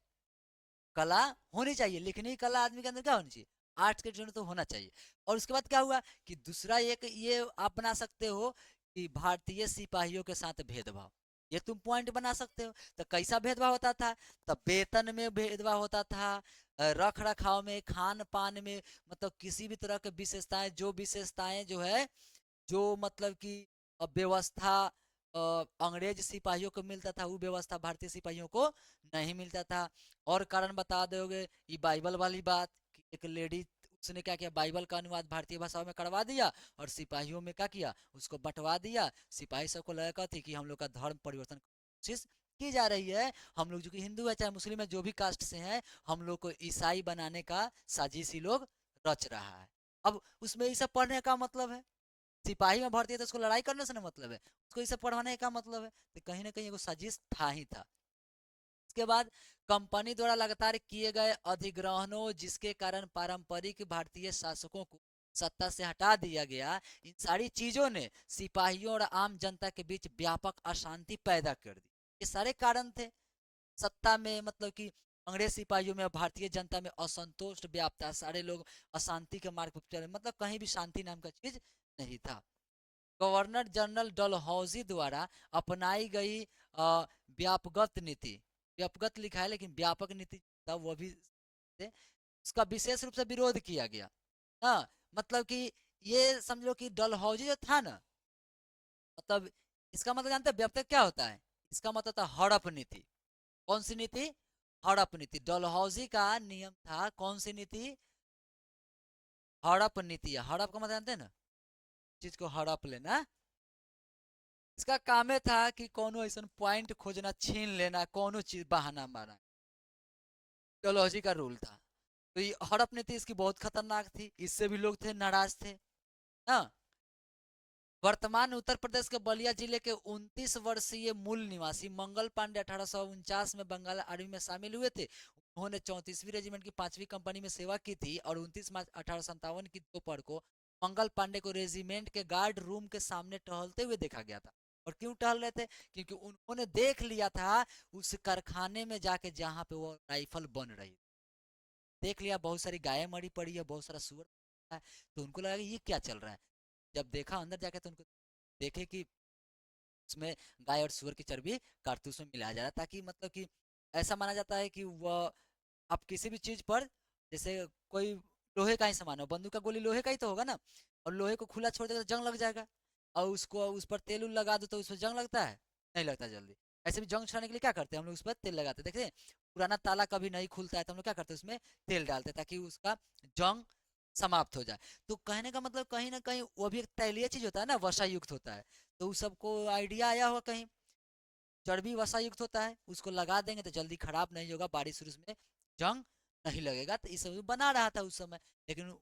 कला होनी चाहिए, लिखने की कला आदमी के अंदर क्या होनी चाहिए, आर्ट्स के स्टूडेंट तो होना चाहिए। और उसके बाद क्या हुआ कि दूसरा एक ये आप बना सकते हो कि भारतीय सिपाहियों के साथ भेदभाव, ये तुम पॉइंट बना सकते हो। तो कैसा भेदभाव होता था, तब वेतन में भेदभाव होता था, रख रखाव में, खान पान में, मतलब किसी भी तरह के विशेषताएं, जो विशेषताएं जो है, जो मतलब कि व्यवस्था अंग्रेज सिपाहियों को मिलता था वो व्यवस्था भारतीय सिपाहियों को नहीं मिलता था। और कारण बता दोगे, ये बाइबल वाली बात कि एक लेडी, उसने क्या किया, बाइबल का अनुवाद भारतीय भाषाओं में करवा दिया और सिपाहियों में क्या किया, उसको बंटवा दिया। सिपाही सबको लगा थी कि हम लोग का धर्म परिवर्तन कोशिश की जा रही है, हम लोग जो कि हिंदू है चाहे मुस्लिम है जो भी कास्ट से हैं, हम लोग को ईसाई बनाने का साजिश ही लोग रच रहा है। अब उसमें ये सब पढ़ने का मतलब है, सिपाही में भर्ती है तो उसको लड़ाई करने से ना मतलब है, उसको ये सब पढ़वाने का मतलब है, तो कहीं ना कहीं वो साजिश था ही था। इसके बाद कंपनी द्वारा लगातार किए गए अधिग्रहणों, जिसके कारण पारंपरिक भारतीय शासकों को सत्ता से हटा दिया गया, इन सारी चीजों ने सिपाहियों और आम जनता के बीच व्यापक अशांति पैदा कर दी। ये सारे कारण थे सत्ता में, मतलब कि अंग्रेज सिपाहियों में, भारतीय जनता में असंतोष व्याप्त था, सारे लोग अशांति के मार्ग पर चले, मतलब कहीं भी शांति नाम का चीज नहीं था। गवर्नर जनरल डलहौजी द्वारा अपनाई गई व्यापक नीति, व्यापक लिखा है लेकिन व्यापक नीति था वो भी उसका विशेष रूप से विरोध किया गया। हाँ, मतलब कि ये समझ लो कि डलहौजी जो था ना, मतलब इसका मतलब जानते हैं व्यापक क्या होता है, इसका मतलब था हड़प नीति। कौन सी नीति, हड़प नीति। डलहौजी का नियम था कौन सी नीति, हड़प नीति। हड़प का मतलब जानते हैं ना, चीज को हड़प लेना। इसका काम था कि कोनो ऐसा पॉइंट खोजना, छीन लेना, कोनो चीज बहाना मारना, टेक्नोलॉजी का रूल था। तो ये हड़प नीति इसकी बहुत खतरनाक थी, इससे भी लोग थे नाराज थे। हाँ, वर्तमान उत्तर प्रदेश के बलिया जिले के 29 वर्षीय मूल निवासी मंगल पांडे 1849 में बंगाल आर्मी में शामिल हुए थे। उन्होंने 34वीं रेजिमेंट की 5वीं कंपनी में सेवा की थी और 29 मार्च 1857 की दोपहर को मंगल पांडे को रेजिमेंट के गार्ड रूम के सामने टहलते हुए देखा गया था। और क्यों टहल रहे थे, क्योंकि उन्होंने देख लिया था उस कारखाने में जाके जहाँ पे वो राइफल बन रही। देख लिया बहुत सारी गायें मरी पड़ी है, बहुत सारा सूअर है, तो उनको लगा कि ये क्या चल रहा है। जब देखा अंदर जाके तो उनको देखे कि उसमें गाय और सूअर की चर्बी कारतूस में मिलाया जा रहा है, ताकि मतलब कि ऐसा माना जाता है कि वह आप किसी भी चीज पर, जैसे कोई लोहे का ही सामान हो, बंदूक का गोली लोहे का ही तो होगा ना, और लोहे को खुला छोड़ देगा तो जंग लग जाएगा, और उसको उस पर तेल उल लगा दो तो उस पर जंग लगता है, नहीं लगता जल्दी। ऐसे भी जंग छुड़ाने के लिए क्या करते हैं हम लोग, उस पर तेल लगाते हैं। देखते हैं पुराना ताला कभी नहीं खुलता है तो हम लोग क्या करते हैं, उसमें तेल डालते हैं ताकि उसका जंग समाप्त हो जाए। तो कहने का मतलब कहीं ना कहीं वो भी एक तैलीय चीज होता है ना, वसा युक्त होता है, तो उस सबको आइडिया आया होगा कहीं, चर्बी वसा युक्त होता है, उसको लगा देंगे तो जल्दी खराब नहीं होगा, बारिश उरिश में जंग नहीं लगेगा, तो इस सब बना रहा था उस समय। लेकिन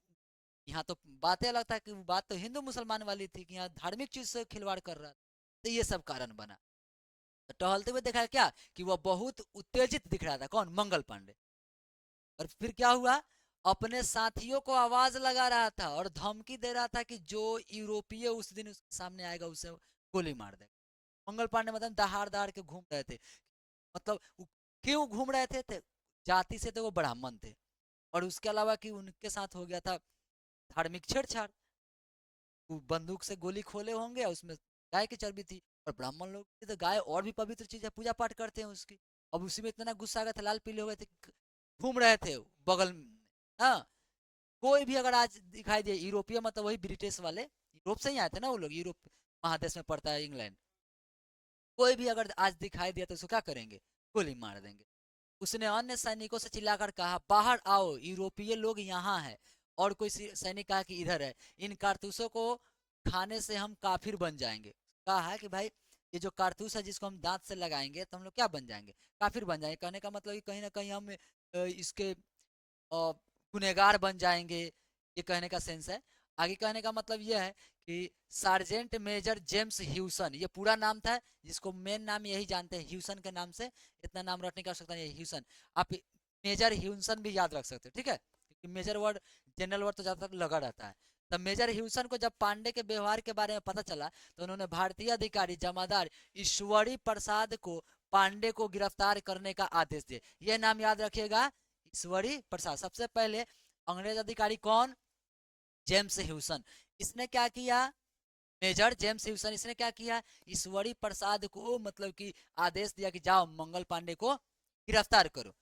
यहाँ तो बातें अलग था कि बात तो हिंदू मुसलमान वाली थी कि यहाँ धार्मिक चीज से खिलवाड़ कर रहा था, तो ये सब कारण बना। तो टहलते हुए देखा क्या कि वह बहुत उत्तेजित दिख रहा था, कौन, मंगल पांडे। और फिर क्या हुआ, अपने साथियों को आवाज लगा रहा था और धमकी दे रहा था कि जो यूरोपीय उस दिन उसके सामने आएगा उसे गोली मार देगा। मंगल पांडे मतलब दहाड़ दहाड़ के घूम रहे थे, मतलब क्यों घूम रहे थे, जाति से तो वो ब्राह्मण थे, और उसके अलावा कि उनके साथ हो गया था धार्मिक छेड़छाड़, वो बंदूक से गोली खोले होंगे, उसमें गाय की चर्बी थी, और ब्राह्मण लोग की तो गाय और भी पवित्र चीज है, पूजा पाठ करते हैं उसकी। अब उसी में इतना गुस्सा आ गया था, लाल पीले हो गए थे, घूम रहे थे बगल में। हाँ, कोई भी अगर आज दिखाई दिए यूरोपीय, मतलब वही ब्रिटिश वाले, यूरोप से ही आए थे ना वो लोग, यूरोप महादेश में पड़ता है इंग्लैंड, कोई भी अगर आज दिखाई दिया तो उसको क्या करेंगे, गोली मार देंगे। उसने अन्य सैनिकों से चिल्लाकर कहा, बाहर आओ, यूरोपीय लोग यहाँ हैं। और कोई सैनिक कहा कि इधर है, इन कारतूसों को खाने से हम काफिर बन जाएंगे। कहा है कि भाई ये जो कारतूस है जिसको हम दांत से लगाएंगे तो हम लोग क्या बन जाएंगे, काफिर बन जाएंगे। कहने का मतलब कि कहीं ना कहीं हम इसके गुनहगार बन जाएंगे, ये कहने का सेंस है। आगे कहने का मतलब ये है कि सार्जेंट मेजर जेम्स ह्यूसन, ये पूरा नाम था, जिसको मेन नाम यही जानते हैं ह्यूसन के नाम से, इतना नाम रखने की आवश्यकता नहीं है, ह्यूसन। आप मेजर ह्यूसन भी याद रख सकते हो, ठीक है, क्योंकि मेजर वर्ड जनरल वर्ड तो ज्यादातर लगा रहता है। तब मेजर ह्यूसन को जब पांडे के व्यवहार के बारे में पता चला तो उन्होंने भारतीय अधिकारी जमादार ईश्वरी प्रसाद को पांडे को गिरफ्तार करने का आदेश दिए। यह नाम याद रखिएगा, ईश्वरी प्रसाद। सबसे पहले अंग्रेज अधिकारी कौन, जेम्स ह्यूसन। इसने क्या किया, मेजर जेम्स ह्यूसन, इसने क्या किया, ईश्वरी प्रसाद को मतलब कि आदेश दिया कि जाओ मंगल पांडे को गिरफ्तार करो,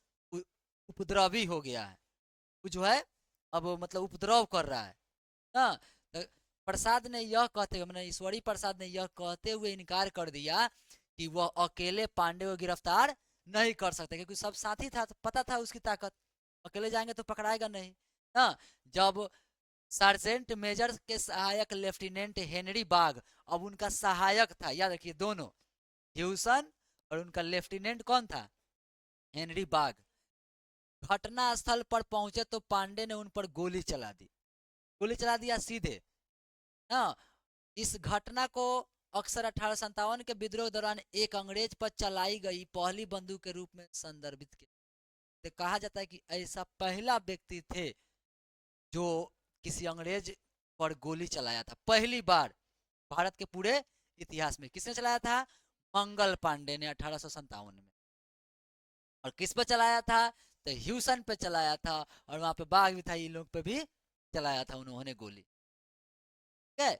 उपद्रवी हो गया है वो जो है, अब मतलब उपद्रव कर रहा है ना। तो प्रसाद ने यह कहते हुए, मैंने ईश्वरी प्रसाद ने यह कहते हुए इनकार कर दिया कि वह अकेले पांडे को गिरफ्तार नहीं कर सकते, क्योंकि सब साथी था तो पता था उसकी ताकत, अकेले जाएंगे तो पकड़ाएगा नहीं ना। जब सार्जेंट मेजर के सहायक लेफ्टिनेंट हेनरी बाग, अब उनका सहायक था, याद रखिए दोनों, ह्यूसन और उनका लेफ्टिनेंट कौन था, हेनरी बाग, घटना स्थल पर पहुंचे तो पांडे ने उन पर गोली चला दी, गोली चला दिया सीधे। हाँ, इस घटना को अक्सर 1857 के विद्रोह के दौरान एक अंग्रेज पर चलाई गई पहली बंदूक के रूप में संदर्भित किया। तो कहा जाता है कि ऐसा पहला व्यक्ति थे जो किसी अंग्रेज पर गोली चलाया था, पहली बार भारत के पूरे इतिहास में। किसने चलाया था, मंगल पांडे ने 1857 में। और किस पे चलाया था, तो ह्यूसन पे चलाया था, और वहां पे बाघ भी था, ये लोग पे भी चलाया था उन्होंने गोली, ठीक है।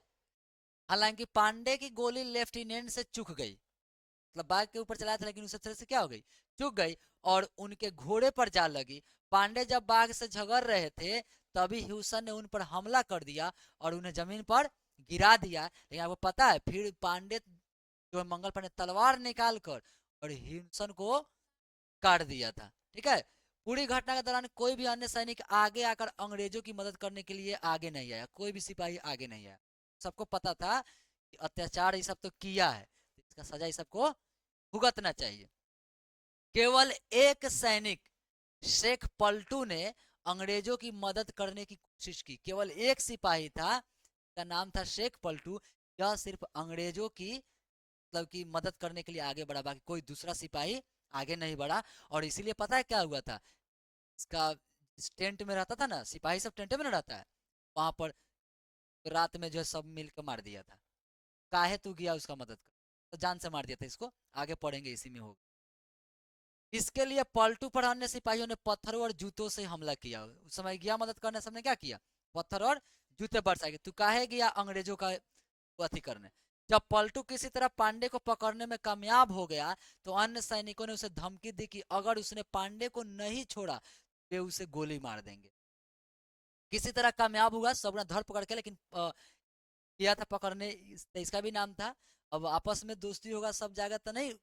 हालांकि पांडे की गोली लेफ्टिनेंट से चूक गई, मतलब बाघ के ऊपर चलाया था लेकिन उस तरह से क्या हो गई, चूक गई, और उनके घोड़े पर जा लगी। पांडे जब बाघ से झगड़ रहे थे तभी ह्यूसन ने उन पर हमला कर दिया और उन्हें जमीन पर गिरा दिया। लेकिन आपको पता है फिर पांडे जो है मंगल पांडे तलवार निकाल कर और ह्यूसन को काट दिया था, ठीक है। पूरी घटना के दौरान कोई भी अन्य सैनिक आगे आकर अंग्रेजों की मदद करने के लिए आगे नहीं आया, कोई भी सिपाही आगे नहीं आया। सबको पता था कि अत्याचार ये सब तो किया है, इसका सजा ये सबको भुगतना चाहिए। केवल एक सैनिक शेख पलटू ने अंग्रेजों की मदद करने की कोशिश की, केवल एक सिपाही था, का नाम था शेख पलटू। यह सिर्फ अंग्रेजों की मतलब की मदद करने के लिए आगे बढ़ा, बाकी कोई दूसरा सिपाही आगे नहीं बढ़ा। और इसीलिए पता है क्या हुआ था, इसका टेंट में रहता था ना सिपाही, सब टेंट में ना रहता है, वहां पर रात में जो है सब मिलकर मार दिया था। काहे तू गया उसका मदद कर, तो जान से मार दिया था इसको, आगे पढ़ेंगे इसी में होगा। इसके लिए पलटू पर अन्य सिपाहियों ने पत्थरों और जूतों से हमला किया। उस समय गया मदद करने, सबने क्या किया, पत्थर और जूते बरसाए। तू काहे गया अंग्रेजों का अथी करने। जब पलटू किसी तरह पांडे को पकड़ने में कामयाब हो गया तो अन्य सैनिकों ने उसे धमकी दी कि अगर उसने पांडे को नहीं छोड़ा वे उसे गोली मार देंगे। किसी तरह कामयाब हुआ, सब ने धर पकड़ के, लेकिन किया था पकड़ने, इसका भी नाम था। अब आपस में दोस्ती होगा सब जाएगा तो नहीं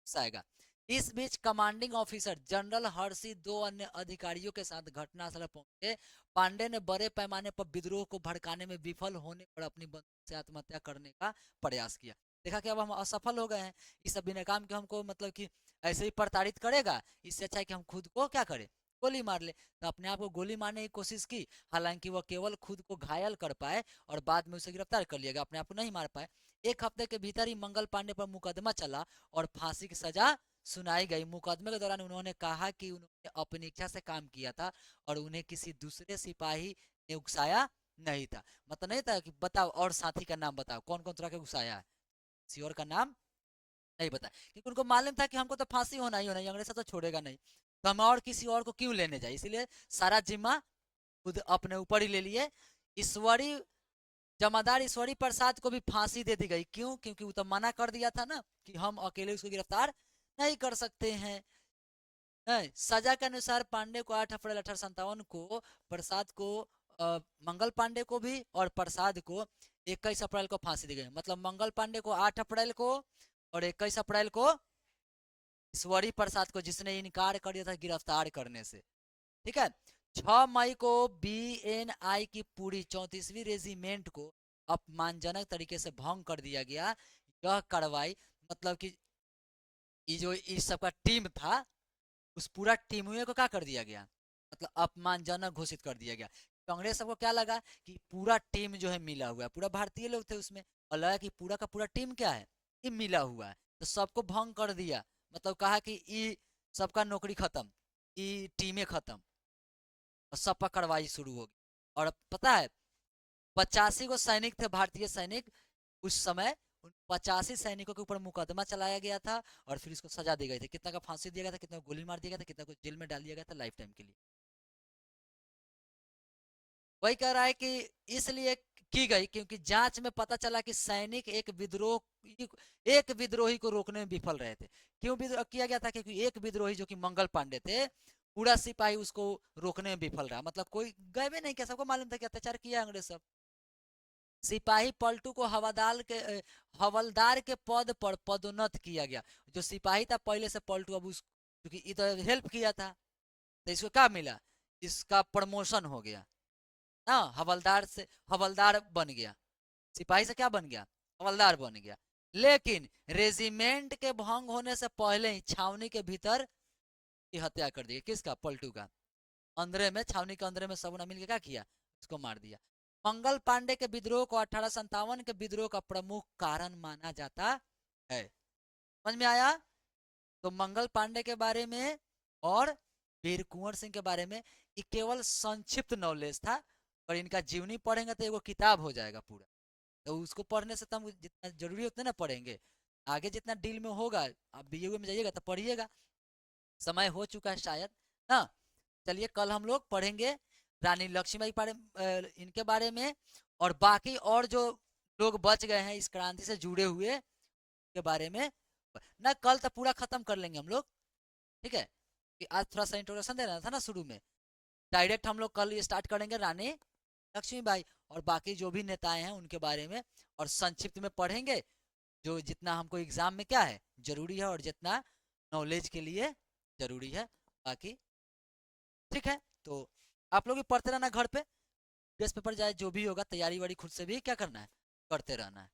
आएगा। इस बीच कमांडिंग ऑफिसर जनरल हर्षी दो अन्य अधिकारियों के साथ घटनास्थल पहुंचे। पांडे ने बड़े पैमाने पर विद्रोह को भड़काने में विफल होने पर अपनी बंदूक से आत्महत्या करने का प्रयास किया। देखा कि अब हम असफल हो गए हैं, इस सब बिना काम के हमको मतलब कि ऐसे ही प्रताड़ित करेगा, इससे अच्छा है कि हम खुद को क्या करें, गोली मार ले। तो अपने आप को गोली मारने की कोशिश की, हालांकि वह केवल खुद को घायल कर पाए और बाद में उसे गिरफ्तार कर लिया गया, अपने आप को नहीं मार पाए। एक हफ्ते के भीतर ही मंगल पांडे पर मुकदमा चला और फांसी की सजा सुनाई गई। मुकदमे के दौरान उन्होंने कहा कि उन्होंने अपनी इच्छा से काम किया था और उन्हें किसी दूसरे सिपाही ने उकसाया नहीं था। मतलब नहीं था कि बताओ और साथी का नाम बताओ कौन कौन तरह के उकसाया है, किसी और का नाम नहीं बताया, क्योंकि उनको मालूम था कि हमको तो फांसी होना ही होना है, अंग्रेज तो छोड़ेगा नहीं, तो हम और किसी और को क्यों लेने जाए, इसलिए सारा जिम्मा खुद अपने ऊपर ही ले लिए। ईश्वरी जमादार ईश्वरी प्रसाद को भी फांसी दे दी गई। क्यों? क्योंकि वो तो मना कर दिया था ना कि हम अकेले उसको गिरफ्तार नहीं कर सकते हैं। सजा के अनुसार पांडे को 8 अप्रैल 1857 को, प्रसाद को मंगल पांडे को भी और प्रसाद को 21 अप्रैल को फांसी दी गई। मतलब मंगल पांडे को 8 अप्रैल को और 21 अप्रैल को ईश्वरी प्रसाद को, जिसने इनकार कर दिया था गिरफ्तार करने से। ठीक है। 6 मई को बीएनआई की पूरी 34वीं रेजिमेंट को अपमानजनक तरीके से भंग कर दिया गया। यह कार्रवाई मतलब कि ये जो इस सबका टीम था, उस पूरा टीम को क्या कर दिया गया, मतलब अपमानजनक घोषित कर दिया गया। कांग्रेस सबको क्या लगा कि पूरा टीम जो है मिला हुआ है, पूरा भारतीय लोग थे उसमें, और लगा कि पूरा का पूरा टीम क्या है, ये मिला हुआ है, तो सबको भंग कर दिया। मतलब कहा कि ये सबका नौकरी खत्म, ये टीमें खत्म, और सब पर कार्रवाई शुरू होगी। और पता है 85 को सैनिक थे, भारतीय सैनिक उस समय, उन 85 सैनिकों के ऊपर मुकदमा चलाया गया था और फिर इसको सजा दी गई थी। कितना का फांसी दिया गया था, कितना गोली मार दिया गया था, कितना को जेल में डाल दिया गया था लाइफ टाइम के लिए। वही कह रहा है कि इसलिए की गई क्योंकि जांच में पता चला कि सैनिक एक विद्रोही को रोकने में विफल रहे थे। क्यों विद्रोह किया गया था? क्योंकि एक विद्रोही जो कि मंगल पांडे थे, पूरा सिपाही उसको रोकने में विफल रहा। मतलब कोई गए भी नहीं किया, सबको मालूम था कि अत्याचार किया अंग्रेज सब। सिपाही पलटू को हवलदार के पद पर पदोन्नत किया गया। जो सिपाही था पहले से पलटू, अब उस क्योंकि इधर हेल्प किया था तो इसको क्या मिला, इसका प्रमोशन हो गया। हाँ, हवलदार से हवलदार बन गया, सिपाही से क्या बन गया, हवलदार बन गया। लेकिन रेजिमेंट के भंग होने से पहले ही छावनी के भीतर की हत्या कर दी। किसका? पलटू का। अंदर में, छावनी के अंदर में सबने मिलकर क्या किया, उसको मार दिया। मंगल पांडे के विद्रोह को 1857 के विद्रोह का प्रमुख कारण माना जाता है। समझ में आया? तो मंगल पांडे के बारे में और वीर कुंवर सिंह के बारे में ये केवल संक्षिप्त नॉलेज था, और इनका जीवनी पढ़ेंगे तो एगो किताब हो जाएगा पूरा। तो उसको पढ़ने से तो हम जितना जरूरी उतना ना पढ़ेंगे, आगे जितना डील में होगा, आप बीए में जाइएगा तो पढ़िएगा। समय हो चुका है शायद ना। चलिए कल हम लोग पढ़ेंगे रानी लक्ष्मीबाई इनके बारे में, और बाकी और जो लोग बच गए हैं इस क्रांति से जुड़े हुए के बारे में ना, कल तो पूरा खत्म कर लेंगे हम लोग। ठीक है, कि आज थोड़ा सा इंट्रोडक्शन देना था ना शुरू में, डायरेक्ट हम लोग कल ये स्टार्ट करेंगे रानी लक्ष्मीबाई और बाकी जो भी नेताएं हैं उनके बारे में, और संक्षिप्त में पढ़ेंगे जो जितना हमको एग्जाम में क्या है जरूरी है और जितना नॉलेज के लिए जरूरी है। बाकी ठीक है, तो आप लोग भी पढ़ते रहना घर पे, टेस्ट पेपर जाए जो भी होगा, तैयारी वारी खुद से भी क्या करना है, करते रहना है।